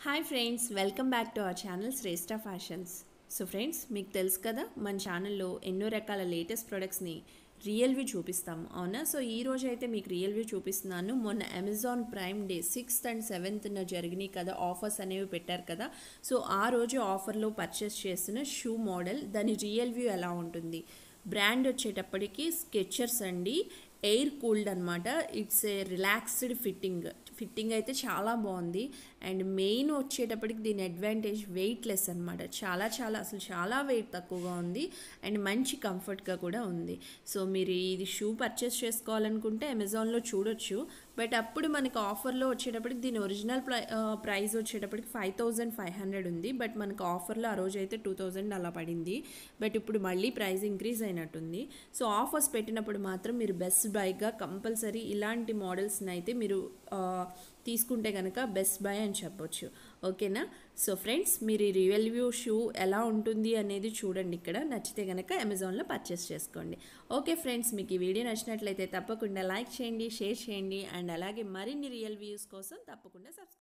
Hi friends, welcome back to our channel Shreshta fashions. So friends, మీకు తెలుసు కదా మన ఛానల్లో ఎన్నో రకాల లేటెస్ట్ ప్రొడక్ట్స్ని రియల్ వ్యూ చూపిస్తాము, అవునా? సో ఈ రోజు అయితే మీకు రియల్ వ్యూ చూపిస్తున్నాను. మొన్న Amazon prime day 6th and 7th జరిగినాయి కదా, ఆఫర్స్ అనేవి పెట్టారు కదా. సో ఆ రోజు ఆఫర్లో పర్చేస్ చేసిన షూ మోడల్, దాని రియల్ వ్యూ ఎలా ఉంటుంది. బ్రాండ్ వచ్చేటప్పటికి స్కెచర్స్ అండి, ఎయిర్ కూల్డ్ అనమాట. ఇట్స్ ఏ రిలాక్స్డ్ ఫిట్టింగ్ అయితే చాలా బాగుంది. అండ్ మెయిన్ వచ్చేటప్పటికి దీని అడ్వాంటేజ్ వెయిట్లెస్ అనమాట. అసలు చాలా వెయిట్ తక్కువగా ఉంది అండ్ మంచి కంఫర్ట్గా కూడా ఉంది. సో మీరు ఇది షూ పర్చేస్ చేసుకోవాలనుకుంటే అమెజాన్లో చూడొచ్చు. బట్ అప్పుడు మనకు ఆఫర్లో వచ్చేటప్పటికి దీని ఒరిజినల్ ప్రైస్ వచ్చేటప్పటికి 5500 ఉంది. బట్ మనకు ఆఫర్లో ఆ రోజు అయితే 2000 అలా పడింది. బట్ ఇప్పుడు మళ్ళీ ప్రైస్ ఇంక్రీజ్ అయినట్టుంది. సో ఆఫర్స్ పెట్టినప్పుడు మాత్రం మీరు బెస్ట్ బైగా కంపల్సరీ ఇలాంటి మోడల్స్ని అయితే మీరు తీసుకుంటే కనుక బెస్ట్ బై అని చెప్పొచ్చు, ఓకేనా? సో ఫ్రెండ్స్, మీరు ఈ రియల్ వ్యూ షూ ఎలా ఉంటుంది అనేది చూడండి. ఇక్కడ నచ్చితే కనుక అమెజాన్లో పర్చేస్ చేసుకోండి. ఓకే ఫ్రెండ్స్, మీకు ఈ వీడియో నచ్చినట్లయితే తప్పకుండా లైక్ చేయండి, షేర్ చేయండి అండ్ అలాగే మరిన్ని రియల్ వ్యూస్ కోసం తప్పకుండా సబ్స్క్రైబ్